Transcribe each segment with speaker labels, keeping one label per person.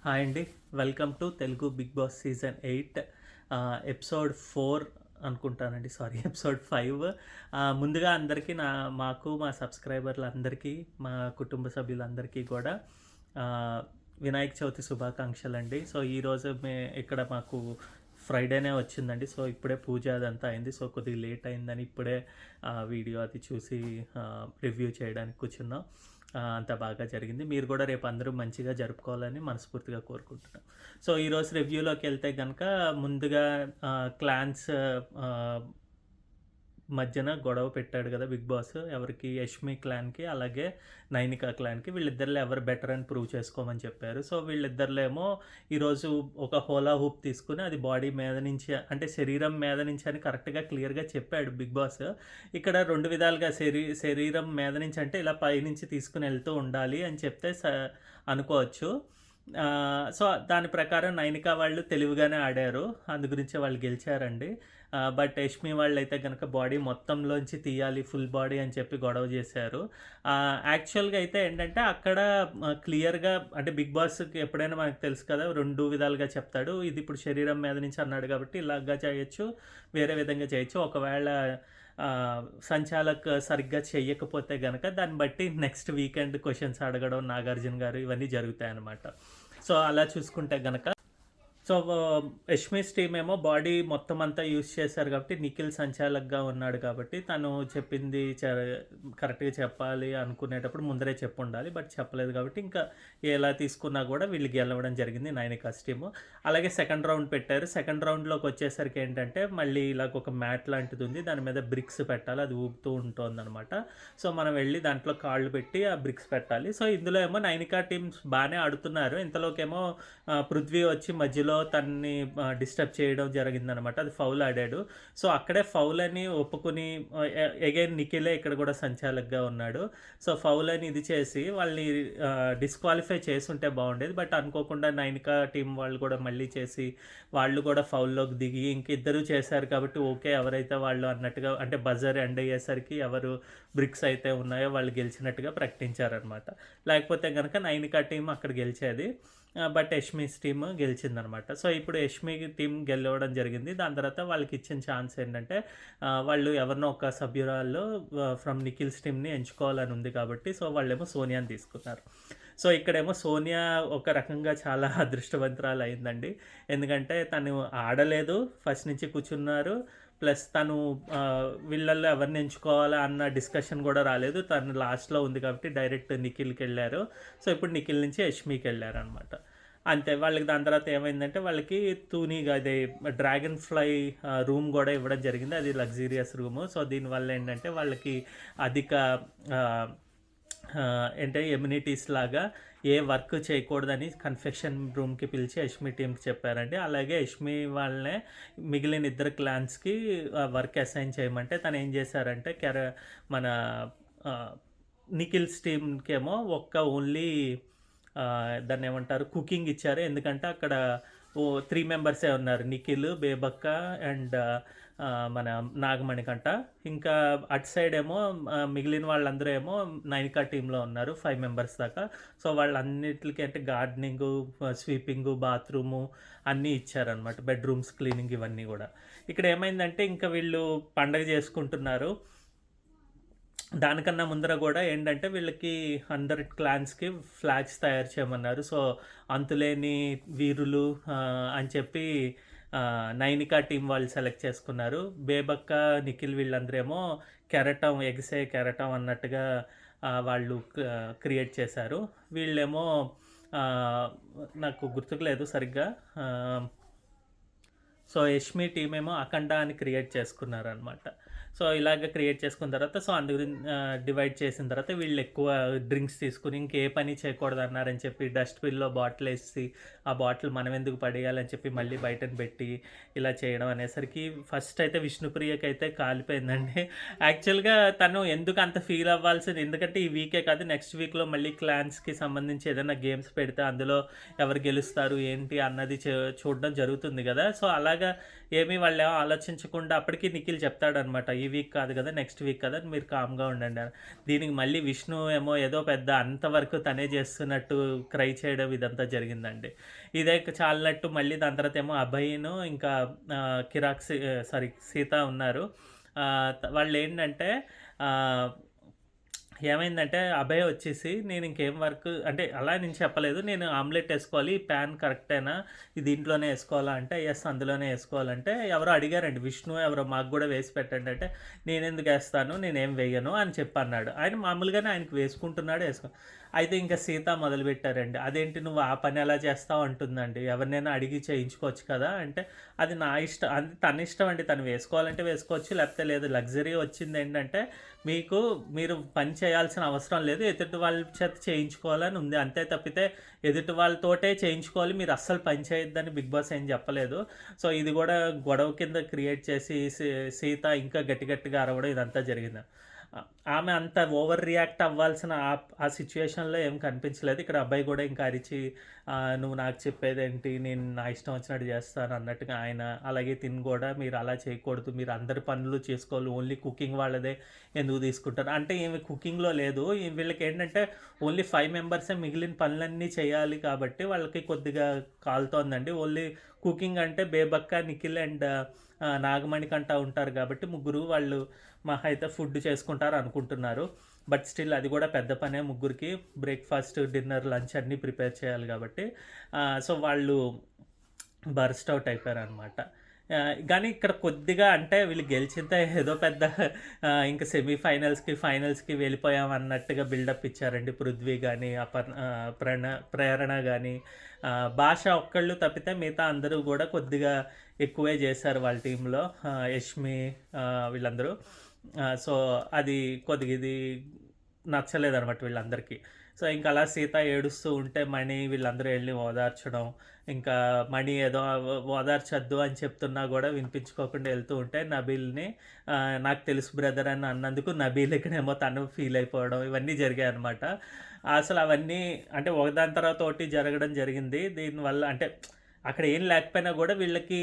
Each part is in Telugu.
Speaker 1: హాయ్ అండి. Welcome to Telugu Bigg Boss season 8 episode 4 అనుకుంటానండి. Sorry episode 5. ముందుగా అందరికీ మా సబ్స్క్రైబర్లందరికీ, మా కుటుంబ సభ్యులందరికీ కూడా వినాయక చవితి శుభాకాంక్షలండి. సో ఈరోజు ఇక్కడ మాకు ఫ్రైడేనే వచ్చిందండి. సో ఇప్పుడే పూజ అదంతా అయింది. సో కొద్దిగా లేట్ అయిందని ఇప్పుడే వీడియో అది చూసి రివ్యూ చేయడానికి కూర్చున్నాం. అంత బాగా జరిగింది. మీరు కూడా రేపు అందరూ మంచిగా జరుపుకోవాలని మనస్ఫూర్తిగా కోరుకుంటున్నాం. సో ఈరోజు రివ్యూలోకి వెళ్తే కనుక ముందుగా క్లాన్స్ మధ్యన గొడవ పెట్టాడు కదా బిగ్ బాస్. ఎవరికి? యష్మి క్లాన్కి, అలాగే నైనికా క్లాన్కి. వీళ్ళిద్దరిలో ఎవరు బెటర్ అని ప్రూవ్ చేసుకోమని చెప్పారు. సో వీళ్ళిద్దరిలో ఏమో ఈరోజు ఒక హోలా హూప్ తీసుకుని అది బాడీ మీద నుంచి, అంటే శరీరం మీద నుంచి అని కరెక్ట్గా క్లియర్గా చెప్పాడు బిగ్ బాస్. ఇక్కడ రెండు విధాలుగా శరీరం మీద నుంచి అంటే ఇలా పైనుంచి తీసుకుని వెళ్తూ ఉండాలి అని చెప్తే అనుకోవచ్చు. సో దాని ప్రకారం నైనికా వాళ్ళు తెలివిగానే ఆడారు. అందు గురించి వాళ్ళు గెలిచారండి. బట్ యష్మి వాళ్ళు అయితే కనుక బాడీ మొత్తంలోంచి తీయాలి, ఫుల్ బాడీ అని చెప్పి గొడవ చేశారు. యాక్చువల్గా అయితే ఏంటంటే అక్కడ క్లియర్గా, అంటే బిగ్ బాస్కి ఎప్పుడైనా మనకు తెలుసు కదా, రెండు విధాలుగా చెప్తాడు. ఇది ఇప్పుడు శరీరం మీద నుంచి అన్నాడు కాబట్టి ఇలాగా చేయొచ్చు, వేరే విధంగా చేయొచ్చు. ఒకవేళ సంచాలక్ సరిగ్గా చెయ్యకపోతే కనుక దాన్ని బట్టి నెక్స్ట్ వీకెండ్ క్వశ్చన్స్ అడగడం నాగార్జున గారు ఇవన్నీ జరుగుతాయి అన్నమాట. సో అలా చూసుకుంటే కనుక సో యష్మిస్ టీమ్ ఏమో బాడీ మొత్తం అంతా యూజ్ చేశారు కాబట్టి నిఖిల్ సంచాలక్గా ఉన్నాడు కాబట్టి తను చెప్పింది కరెక్ట్గా చెప్పాలి అనుకునేటప్పుడు ముందరే చెప్పు ఉండాలి. బట్ చెప్పలేదు కాబట్టి ఇంకా ఎలా తీసుకున్నా కూడా వీళ్ళు గెలవడం జరిగింది నైనికాస్ టీము. అలాగే సెకండ్ రౌండ్ పెట్టారు. సెకండ్ రౌండ్లోకి వచ్చేసరికి ఏంటంటే మళ్ళీ ఇలాగ ఒక మ్యాట్ లాంటిది ఉంది, దాని మీద బ్రిక్స్ పెట్టాలి, అది ఊపుతూ ఉంటుంది అనమాట. సో మనం వెళ్ళి దాంట్లో కాళ్ళు పెట్టి ఆ బ్రిక్స్ పెట్టాలి. సో ఇందులో ఏమో నైనికా టీమ్స్ బాగానే ఆడుతున్నారు. ఇంతలోకేమో పృథ్వీ వచ్చి మధ్యలో తన్ని డిస్టర్బ్ చేయడం జరిగిందనమాట. అది ఫౌల్ ఆడాడు. సో అక్కడే ఫౌల్ అని ఒప్పుకుని అగైన్ నిఖిలే ఇక్కడ కూడా సంచాలకుగా ఉన్నాడు. సో ఫౌల్ అని ఇది చేసి వాళ్ళని డిస్క్వాలిఫై చేసి ఉంటే బాగుండేది. బట్ అనుకోకుండా నైనికా టీం వాళ్ళు కూడా మళ్ళీ చేసి వాళ్ళు కూడా ఫౌల్లోకి దిగి ఇంకిద్దరు చేశారు కాబట్టి ఓకే ఎవరైతే వాళ్ళు అన్నట్టుగా, అంటే బజర్ ఎండ్ అయ్యేసరికి ఎవరు బ్రిక్స్ అయితే ఉన్నాయో వాళ్ళు గెలిచినట్టుగా ప్రకటించారనమాట. లేకపోతే కనుక నైనికా టీం అక్కడ గెలిచేది. బట్ యష్మిస్ టీమ్ గెలిచిందనమాట. సో ఇప్పుడు యష్మి టీం గెలవడం జరిగింది. దాని తర్వాత వాళ్ళకి ఇచ్చిన ఛాన్స్ ఏంటంటే వాళ్ళు ఎవరినో ఒక సభ్యురాల్లో ఫ్రమ్ నిఖిల్స్ టీమ్ని ఎంచుకోవాలని ఉంది కాబట్టి సో వాళ్ళేమో సోనియాని తీసుకున్నారు. సో ఇక్కడేమో సోనియా ఒక రకంగా చాలా అదృష్టవంతురాలు అయిందండి. ఎందుకంటే తను ఆడలేదు, ఫస్ట్ నుంచి కూర్చున్నారు. ప్లస్ తను వీళ్ళల్లో ఎవరిని ఎంచుకోవాలా అన్న డిస్కషన్ కూడా రాలేదు. తను లాస్ట్లో ఉంది కాబట్టి డైరెక్ట్ నిఖిల్కి వెళ్ళారు. సో ఇప్పుడు నిఖిల్ నుంచి యష్మికి వెళ్ళారు అనమాట. అంతే. వాళ్ళకి దాని తర్వాత ఏమైందంటే వాళ్ళకి తూనీగా అదే డ్రాగన్ ఫ్లై రూమ్ కూడా ఇవ్వడం జరిగింది. అది లగ్జీరియస్ రూము. సో దీనివల్ల ఏంటంటే వాళ్ళకి అధిక అంటే ఎమ్యూనిటీస్ లాగా ఏ వర్క్ చేయకూడదని కన్ఫెక్షన్ రూమ్కి పిలిచి యష్మి టీంకి చెప్పారండి. అలాగే యష్మి వాళ్ళనే మిగిలిన ఇద్దరు క్లాన్స్కి వర్క్ అసైన్ చేయమంటే తను ఏం చేశారంటే మన నిఖిల్స్ టీంకి ఏమో ఓన్లీ దాన్ని ఏమంటారు కుకింగ్ ఇచ్చారు. ఎందుకంటే అక్కడ 3 మెంబర్సే ఉన్నారు, నిఖిల్, బేబక్క అండ్ మన నాగమణికంట. ఇంకా అటు సైడ్ ఏమో మిగిలిన వాళ్ళందరూ ఏమో నైనికా టీంలో ఉన్నారు 5 మెంబర్స్ దాకా. సో వాళ్ళన్నిటికీ అంటే గార్డెనింగు, స్వీపింగు, బాత్రూము అన్నీ ఇచ్చారనమాట, బెడ్రూమ్స్ క్లీనింగ్ ఇవన్నీ కూడా. ఇక్కడ ఏమైందంటే ఇంకా వీళ్ళు పండగ చేసుకుంటున్నారు. దానికన్నా ముందర కూడా ఏంటంటే వీళ్ళకి అందరి క్లాన్స్కి ఫ్లాగ్స్ తయారు చేయమన్నారు. సో అంతులేని వీరులు అని చెప్పి నైనికా టీం వాళ్ళు సెలెక్ట్ చేసుకున్నారు. బేబక్క, నిఖిల్ వీళ్ళందరూ ఏమో కెరటం, ఎగిసే కెరటం అన్నట్టుగా వాళ్ళు క్రియేట్ చేశారు. వీళ్ళేమో నాకు గుర్తుకులేదు సరిగ్గా. సో యష్మి టీం ఏమో అఖండ అని క్రియేట్ చేసుకున్నారు అనమాట. సో ఇలాగ క్రియేట్ చేసుకున్న తర్వాత సో అందు డివైడ్ చేసిన తర్వాత వీళ్ళు ఎక్కువ డ్రింక్స్ తీసుకుని ఇంకే పని చేయకూడదు అన్నారని చెప్పి డస్ట్బిన్లో బాటిల్ వేసి ఆ బాటిల్ మనం ఎందుకు పడేయాలని చెప్పి మళ్ళీ బయటను పెట్టి ఇలా చేయడం అనేసరికి ఫస్ట్ అయితే విష్ణుప్రియకి అయితే కాలిపోయిందండి. యాక్చువల్గా తను ఎందుకు అంత ఫీల్ అవ్వాల్సింది, ఎందుకంటే ఈ వీకే కాదు నెక్స్ట్ వీక్లో మళ్ళీ క్లాన్స్కి సంబంధించి ఏదైనా గేమ్స్ పెడితే అందులో ఎవరు గెలుస్తారు ఏంటి అన్నది చూడడం జరుగుతుంది కదా. సో అలాగా ఏమీ వాళ్ళు ఆలోచించకుండా అప్పటికి నిఖిల్ చెప్తాడనమాట, ఈ వీక్ కాదు కదా, నెక్స్ట్ వీక్ కదా, మీరు కామ్‌గా ఉండండి అని. దీనికి మళ్ళీ విష్ణు ఏమో ఏదో పెద్ద అంతవరకు తనే చేస్తున్నట్టు క్రై చేయడం ఇదంతా జరిగిందండి. ఇదే చాలినట్టు మళ్ళీ దాని తర్వాత ఏమో అభయ్‌ను ఇంకా సీత ఉన్నారు. వాళ్ళేంటంటే ఆహ్ ఏమైందంటే అభయ్ వచ్చేసి నేను ఇంకేం వర్క్ అంటే అలా నేను చెప్పలేదు. నేను ఆమ్లెట్ ఏసుకోవాలి. పాన్ కరెక్టేనా? ఇది దీంట్లోనే ఏసుకోవాలా అంటే, యెస్ అందులోనే ఏసుకోవాలంటే ఎవరో అడిగారండి. విష్ణు ఎవరో మాకు గూడా వేసి పెట్టండి అంటే, నేనెందుకు ఏస్తాను? నేనేం వేయను అని చెప్పన్నాడు. ఆయన మామూలుగానే ఆయనకి వేసుకుంటున్నాడు అయితే ఇంక సీత మొదలుపెట్టారండి. అదేంటి నువ్వు ఆ పని ఎలా చేస్తావు అంటుందండి. ఎవరినైనా అడిగి చేయించుకోవచ్చు కదా! అంటే అది నా ఇష్టం. అది తన ఇష్టం అండి. తను వేసుకోవాలంటే వేసుకోవచ్చు. లేకపోతే లేదు. లగ్జరీ వచ్చిందేంటంటే మీరు పని చేయాల్సిన అవసరం లేదు. ఎదుటి వాళ్ళ చేత చేయించుకోవాలని ఉంది. అంతే తప్పితే ఎదుటి వాళ్ళతోటే చేయించుకోవాలి. మీరు అస్సలు పని చేయొద్దని బిగ్ బాస్ ఏం చెప్పలేదు. సో, ఇది గూడా గొడవ కింద క్రియేట్ చేసి సీత ఇంకా గట్టి గట్టిగా అరవడం ఇదంతా జరిగింది. ఆమె అంత ఓవర్ రియాక్ట్ అవ్వాల్సిన ఆ సిట్యుయేషన్‌లో ఏం కనిపించలేదు. ఇక్కడ అబ్బాయి గూడా ఇంకా అరిచి నువ్వు నాకు చెప్పేదేంటి? నేను నా ఇష్టం వచ్చినట్టు చేస్తాను అన్నట్టుగా ఆయన. అలాగే తిను గూడా మీరు అలా చేయకూడదు. మీరు అందరి పనులు చేసుకోవాలి. ఓన్లీ కుకింగ్ వాళ్ళదే ఎందుకు తీసుకుంటారు? అంటే ఈమె కుకింగ్‌లో లేదు. వీళ్ళకేంటంటే ఓన్లీ 5 మెంబర్సే మిగిలిన పనులన్నీ చేయాలి కాబట్టి వాళ్ళకి కొద్దిగా కాలుతోందండి. ఓన్లీ కుకింగ్ అంటే బేబక్క, నిఖిల్ అండ్ నాగమణికంట ఉంటారు కాబట్టి ముగ్గురు వాళ్ళు మహా అయితే ఫుడ్ చేసుకుంటారు అనుకుంటున్నారు. బట్ స్టిల్ అది కూడా పెద్ద పనే ముగ్గురికి. బ్రేక్‌ఫాస్ట్, డిన్నర్, లంచ్ అన్నీ ప్రిపేర్ చేయాలి కాబట్టి. సో, వాళ్ళు బర్స్ట్ అవుట్ అయిపోయారనమాట. కానీ ఇక్కడ కొద్దిగా అంటే వీళ్ళు గెలిచిందే ఏదో పెద్ద ఇంక ఫైనల్స్‌కి వెళ్ళిపోయాం అన్నట్టుగా బిల్డప్ ఇచ్చారండి. పృథ్వీ గానీ, ప్రేరణ గానీ, భాష ఒక్కళ్ళు తప్పితే మిగతా అందరూ గూడా కొద్దిగా ఎక్కువే చేశారు వాళ్ళ టీమ్‌లో. యష్మి వీళ్ళందరూ. సో, అది కొద్దిగా ఇది నచ్చలేదనమాట వీళ్ళందరికీ. సో, ఇంక అలా సీత ఏడుస్తూ ఉంటే మణి వీళ్ళందరూ ఎళ్లి ఓదార్చడం. ఇంకా మణి ఏదో ఓదార్చొద్దు అని చెప్తున్నా గూడా వినిపించుకోకుండా ఎళ్తూ ఉంటే నబీల్‌ని నాకు తెలుసు బ్రదర్ అని అన్నందుకు నబీల్ ఇక్కడేమో తను ఫీల్ అయిపోవడం ఇవన్నీ జరిగాయనమాట. అసలు అవన్నీ అంటే ఒకదాని తర్వాత ఒకటి జరగడం జరిగింది. దీనివల్ల అంటే అక్కడ ఏం లేకపోయినా గూడా వీళ్ళకి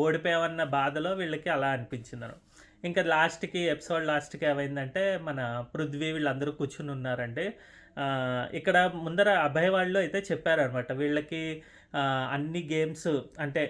Speaker 1: ఓడిపోయామన్న బాధలో వీళ్ళకి అలా అనిపించిందనమాట. ఇంకా ఎపిసోడ్ లాస్ట్‌కి ఏమైందంటే మన పృథ్వీ వీళ్ళందరూ కూర్చొనున్నారండి. ఇక్కడ ముందర అభయ్ వాళ్ళు అయితే చెప్పారనమాట. వీళ్ళకి అన్ని గేమ్స్ అంటే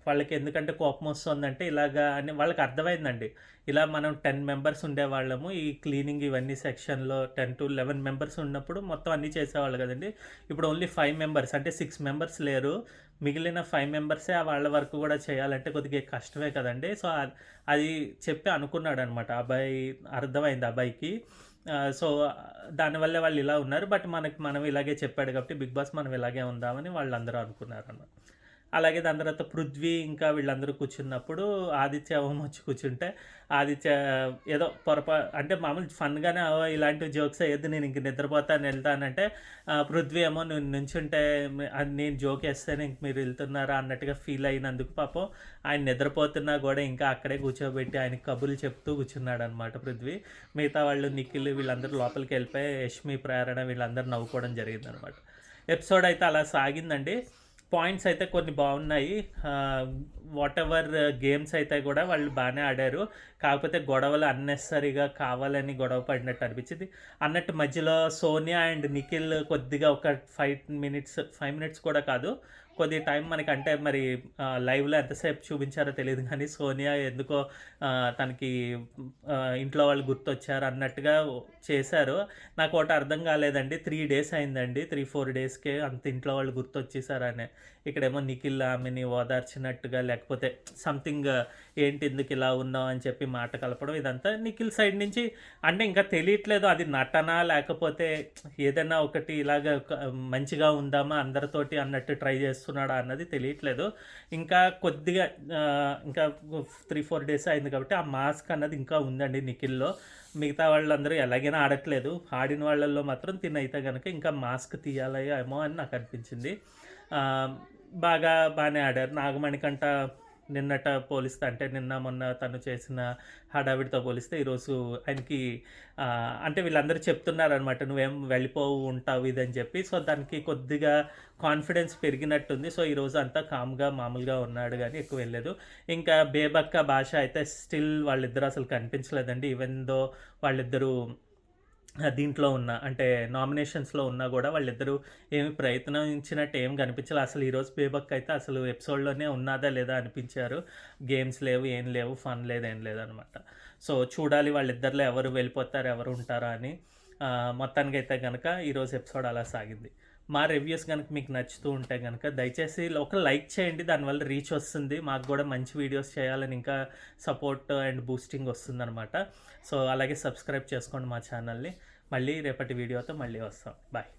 Speaker 1: వాళ్ళకి ఎందుకంటే కోపమొస్తోందంటే ఇలాగా అని వాళ్ళకి అర్థమైందండి. ఇలా మనం 10 మెంబర్స్ ఉండేవాళ్ళము. ఈ క్లీనింగ్ ఇవన్నీ సెక్షన్‌లో 10-11 మెంబర్స్ ఉన్నప్పుడు మొత్తం అన్నీ చేసేవాళ్ళు కదండీ. ఇప్పుడు ఓన్లీ 5 మెంబర్స్ అంటే 6 మెంబర్స్ లేరు. మిగిలిన 5 మెంబర్సే వాళ్ళ వర్క్ కూడా చేయాలంటే కొద్దిగా కష్టమే కదండీ. సో, అది చెప్పి అనుకున్నాడనమాట. అర్థమైంది అబ్బాయికి. సో, దానివల్లే వాళ్ళు ఇలా ఉన్నారు. బట్ మనం ఇలాగే చెప్పాడు కాబట్టి బిగ్ బాస్ మనం ఇలాగే ఉందామని వాళ్ళందరూ అనుకున్నారనమాట. అలాగే దాని తర్వాత పృథ్వీ ఇంకా వీళ్ళందరూ కూర్చున్నప్పుడు ఆదిత్య వచ్చి కూర్చుంటే ఆదిత్య ఏదో అంటే మామూలు ఫన్‌గానే ఇలాంటి జోక్స్ ఎయద్దు నేను ఇంక నిద్రపోతాను ఎళ్తానంటే పృథ్వీ ఏమో నువ్వు నుంచుంటే నేను జోక్ ఏస్తేనే ఇంక మీరు ఎళ్తున్నారా అన్నట్టుగా ఫీల్ అయినందుకు పాపం ఆయన నిద్రపోతున్నా గూడా ఇంకా అక్కడే కూర్చోబెట్టి ఆయనకి కబుర్లు చెప్తూ కూర్చున్నాడనమాట పృథ్వీ. మిగతా వాళ్ళు నిఖిల్ వీళ్ళందరూ లోపలికెళ్ళిపోయి యష్మి, ప్రేరణ వీళ్ళందరూ నవ్వుకోవడం జరిగిందనమాట. ఎపిసోడ్ అయితే అలా సాగిందండి. పాయింట్స్ అయితే కొన్ని బాగున్నాయి. వాటెవర్ గేమ్స్ అయితే కూడా వాళ్ళు బాగానే ఆడారు. కాకపోతే గొడవలు అన్నెసెసరీగా కావాలని గొడవ పడినట్టు అనిపించింది. అన్నట్టు మధ్యలో సోనియా అండ్ నిఖిల్ కొద్దిగా ఒక 5 మినిట్స్ కూడా కాదు. కొద్దిగా టైం మనకంటే మరి లైవ్‌లో ఎంతసేపు చూపించారో తెలీదు గానీ సోనియా ఎందుకో తనకి ఇంట్లో వాళ్ళు గుర్తొచ్చారు అన్నట్టుగా చేశారు. నాకోటి అర్థం కాలేదండి. 3 డేస్ అయిందండి. 3-4 డేస్‌కే అంత ఇంట్లో వాళ్ళు గుర్తొచ్చేసారని. ఇక్కడేమో నిఖిల్ ఆమెని ఓదార్చినట్టుగా లేకపోతే సంథింగ్ ఏంటి ఎందుకిలా ఉన్నావు అని చెప్పి మాట కలపడం ఇదంతా నిఖిల్ సైడ్ నుంచి అంటే ఇంకా తెలియట్లేదు అది నటనా లేకపోతే ఏదైనా ఒకటి ఇలాగ మంచిగా ఉందామా అందరితోటి అన్నట్టు ట్రై చేస్తున్నాడా అన్నది తెలియట్లేదు. ఇంకా కొద్దిగా ఇంకా 3-4 డేస్ అయింది కాబట్టి ఆ మాస్క్ అన్నది ఇంకా ఉందండి నిఖిల్‌లో. మిగతా వాళ్ళందరూ ఎలాగైనా ఆడట్లేదు. ఆడిన వాళ్ళల్లో మాత్రం తినైతే గనక ఇంకా మాస్క్ తీయాలి ఏమో అని నాకు అనిపించింది. బాగానే ఆడారు. నాగమణికంట నిన్నట పోలిస్తే అంటే నిన్న మొన్న తను చేసిన హడావిడితో పోలిస్తే ఈరోజు ఆయనకి అంటే వీళ్ళందరూ చెప్తున్నారనమాట, "నువ్వేం వెళ్ళిపోవు ఉంటావు" ఇదని చెప్పి. సో, దానికి కొద్దిగా కాన్ఫిడెన్స్ పెరిగినట్టుంది. సో, ఈరోజు అంతా కామ్‌గా మామూలుగా ఉన్నాడు గానీ ఎక్కువ వెళ్ళలేదు. ఇంకా బేబక్క, భాష అయితే స్టిల్ వాళ్ళిద్దరూ అసలు కనిపించలేదండి. ఈవెన్ దో వాళ్ళిద్దరూ దీంట్లో అంటే నామినేషన్స్‌లో ఉన్నా గూడా వాళ్ళిద్దరూ ఏమి ప్రయత్నించినట్టు ఏం కనిపించలే. అసలు ఈరోజు బేబక్ అయితే అసలు ఎపిసోడ్‌లోనే ఉన్నాదా లేదా అనిపించారు. గేమ్స్ లేవు, ఏం లేవు, ఫన్ లేదు, ఏం లేదనమాట. సో, చూడాలి వాళ్ళిద్దరిలో ఎవరు వెళ్ళిపోతారు, ఎవరు ఉంటారా అని. మొత్తానికైతే గనక ఈరోజు ఎపిసోడ్ అలా సాగింది. మా రివ్యూస్ గనుక మీకు నచ్చుతూ ఉంటే గనక దయచేసి ఒక లైక్ చేయండి. దానివల్ల రీచ్ వస్తుంది. మాకు గూడా మంచి వీడియోస్ చేయాలని ఇంకా సపోర్ట్ అండ్ బూస్టింగ్ వస్తుందనమాట. సో, అలాగే సబ్స్క్రైబ్ చేసుకోండి మా ఛానల్‌ని. మళ్ళీ రేపటి వీడియోతో మళ్ళీ వస్తాం. బాయ్.